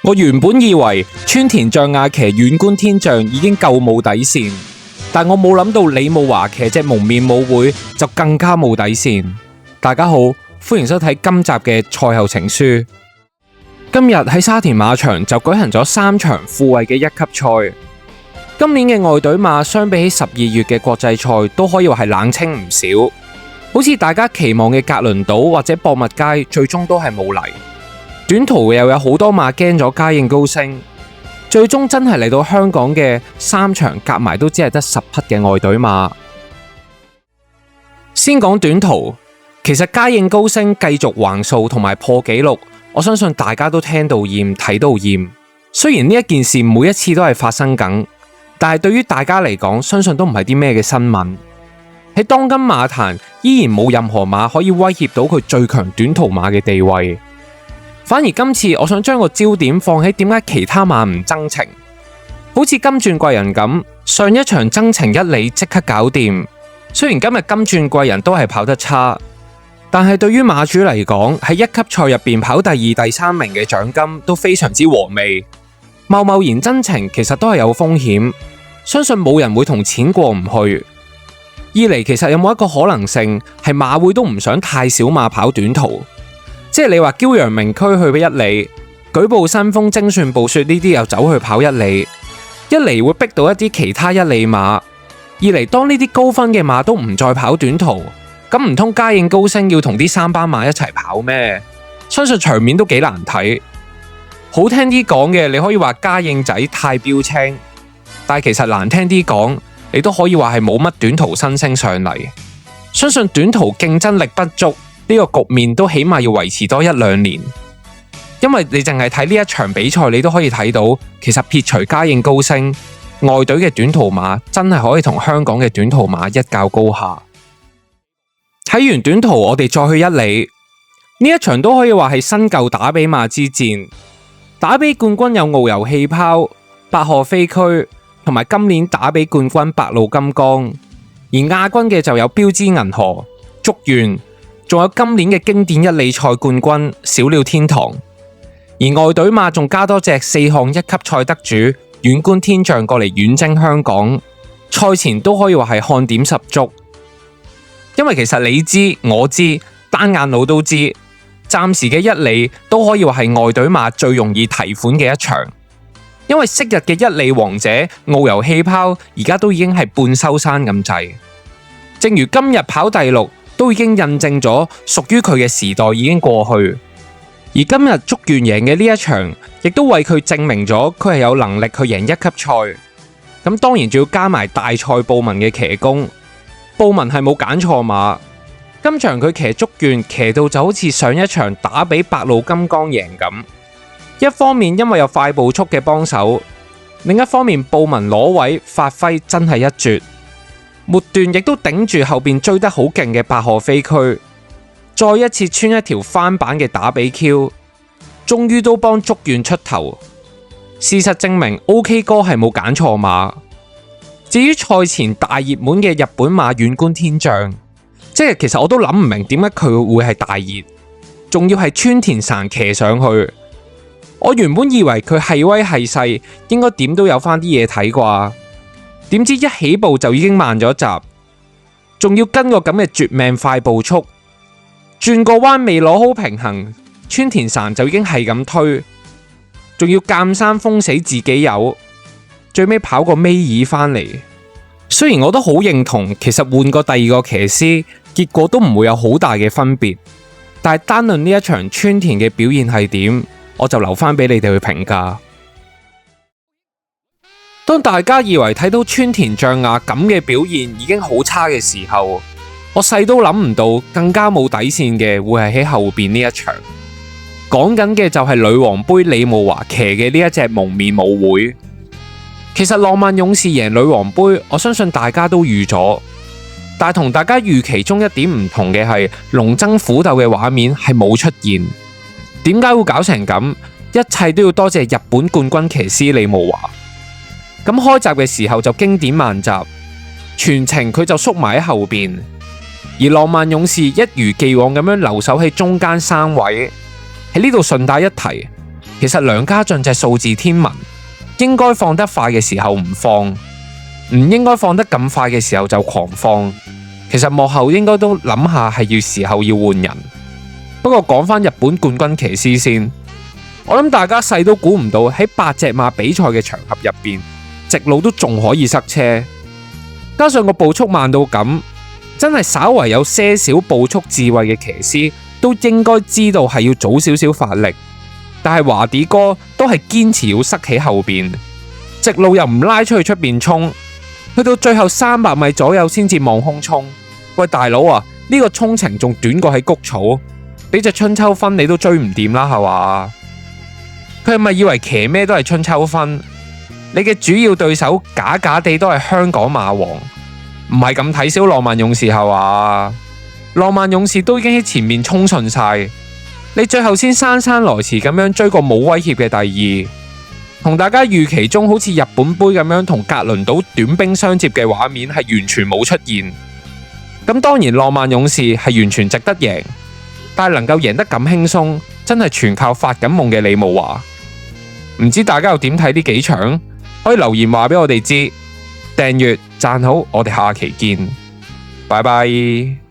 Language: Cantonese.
我原本以為川田象雅騎遠觀天象已經夠冇底線，但我冇諗到李慕華騎隻蒙面舞會就更加冇底線。大家好，歡迎收睇今集嘅賽後情書。今日喺沙田馬場就舉行咗3場富衛嘅1級賽。今年嘅外隊馬相比起12月嘅國際賽都可以話係冷清唔少，好似大家期望嘅格倫島或者博物街最終都係冇嚟。短途又有好多馬驚咗嘉應高升，最終真係嚟到香港嘅3場夾埋都只係得10匹嘅外隊馬。先講短途，其實嘉應高升繼續橫掃同埋破紀錄，我相信大家都聽到厭睇到厭。雖然呢一件事每一次都係發生緊，但係對於大家嚟講，相信都唔係啲咩嘅新聞。喺當今馬壇依然冇任何馬可以威脅到佢最強短途馬嘅地位。反而今次我想將個焦點放喺點解其他馬唔爭情，好似金鑽貴人咁，上一場爭情1里即刻搞掂。雖然今日金鑽貴人都係跑得差，但係對於馬主嚟講，喺1級賽入邊跑第2、第3名嘅獎金都非常之和味。貿貿然爭情其實都係有風險，相信冇人會同錢過唔去。二嚟，其實有冇一個可能性係馬會都唔想太少馬跑短途？即係你話驕陽明區去俾1里，舉步新風、精算暴雪呢啲又走去跑1里，一嚟會逼到一啲其他1里馬，二嚟當呢啲高分嘅馬都唔再跑短途，咁唔通嘉應高升要同啲3班馬一齊跑咩？相信場面都幾難睇。好聽啲講嘅，你可以話嘉應仔太標青，但係其實難聽啲講，你都可以話係冇乜短途新星上嚟。相信短途競爭力不足，呢個局面都起碼要維持多1-2年，因為你淨係睇呢一場比賽，你都可以睇到，其實撇除嘉應高升，外隊嘅短途馬真係可以同香港嘅短途馬一較高下。睇完短途，我哋再去1里，呢一場都可以話係新舊打比馬之戰。打比冠軍有遨遊氣泡、百賀飛駒，同埋今年打比冠軍白鹿金剛，而亞軍嘅就有標之銀河、竹園，仲有今年嘅經典1里賽冠軍小鳥天堂。而外隊馬仲加多隻4項1級賽得主遠觀天象過嚟遠征香港，賽前都可以話係看點十足。因為其實你知我知，單眼佬都知，暫時嘅1里都可以話係外隊馬最容易提款嘅一場。因為昔日嘅1里王者遨遊氣泡而家都已經係半收山咁滯，正如今日跑第6都已經印證咗屬於佢嘅時代已經過去。而今日竹園贏嘅呢一場，亦都為佢證明咗佢係有能力去贏1級賽。咁當然仲要加埋大賽布文嘅騎功，布文係冇揀錯馬。今場佢騎竹園騎到就好似上一場打比白鹿金剛贏咁。一方面因為有快步速嘅幫手，另一方面布文攞位發揮真係一絕。末段亦都頂住後邊追得好勁嘅百賀飛駒，再一次穿一條翻版嘅打比 Q， 終於都幫竹園出頭。事實證明 OK 哥係冇揀錯馬。至於賽前大熱門嘅日本馬遠觀天象，即係其實我都諗唔明點解佢會係大熱，仲要係川田神騎上去。我原本以為佢係威係勢，應該點都有翻啲嘢睇啩。點知一起步就已經慢咗閘，仲要跟個咁嘅絕命快步速，轉個彎未攞好平衡，川田神就已經係咁推，仲要鑑山封死自己友，最尾跑個尾二返嚟。雖然我都好認同，其實換個第2個騎師，結果都唔會有好大嘅分別，但係單論呢一場川田嘅表現係點，我就留翻俾你哋去評價。當大家以為睇到川田象雅咁嘅表現已經好差嘅時候，我細都諗唔到更加冇底線嘅會係喺後邊呢一場。講緊嘅就係女王杯李慕華騎嘅呢一隻蒙面舞會。其實浪漫勇士贏女王杯，我相信大家都預咗，但係同大家預期中一點唔同嘅係龍爭虎鬥嘅畫面係冇出現。點解會搞成咁？一切都要多謝日本冠軍騎師李慕華。咁開閘嘅時候就經典慢閘，全程佢就縮埋喺後邊，而浪漫勇士一如既往咁樣留守喺中間3位。喺呢度順帶一提，其實梁家俊隻數字天文，應該放得快嘅時候唔放，唔應該放得咁快嘅時候就狂放。其實幕後應該都諗下係要時候要換人。不過講返日本冠軍騎師先，我諗大家細都估唔到喺8隻馬比賽嘅場合入邊，直路都仲可以塞車，加上個步速慢到咁，真係稍為有些少步速智慧嘅騎師都應該知道係要早少少發力。但係華迪哥都係堅持要塞喺後邊，直路又唔拉出去出邊衝，去到最後300米左右先至望空衝。喂，大佬啊，呢個衝程仲短過喺谷草，俾隻春秋分你都追唔掂啦，係嘛？佢係咪以為騎咩都係春秋分？你嘅主要對手假假地都係香港馬王，唔係咁睇小浪漫勇士係嘛？浪漫勇士都已經喺前面衝順晒，你最後先姍姍來遲咁樣追過冇威脅嘅第二，同大家預期中好似日本杯咁樣同格倫島短兵相接嘅畫面係完全冇出現。咁當然浪漫勇士係完全值得贏，但係能夠贏得咁輕鬆，真係全靠發緊夢嘅李慕華。唔知大家又點睇呢幾場？可以留言話俾我哋知，訂閱讚好，我哋下期見，拜拜。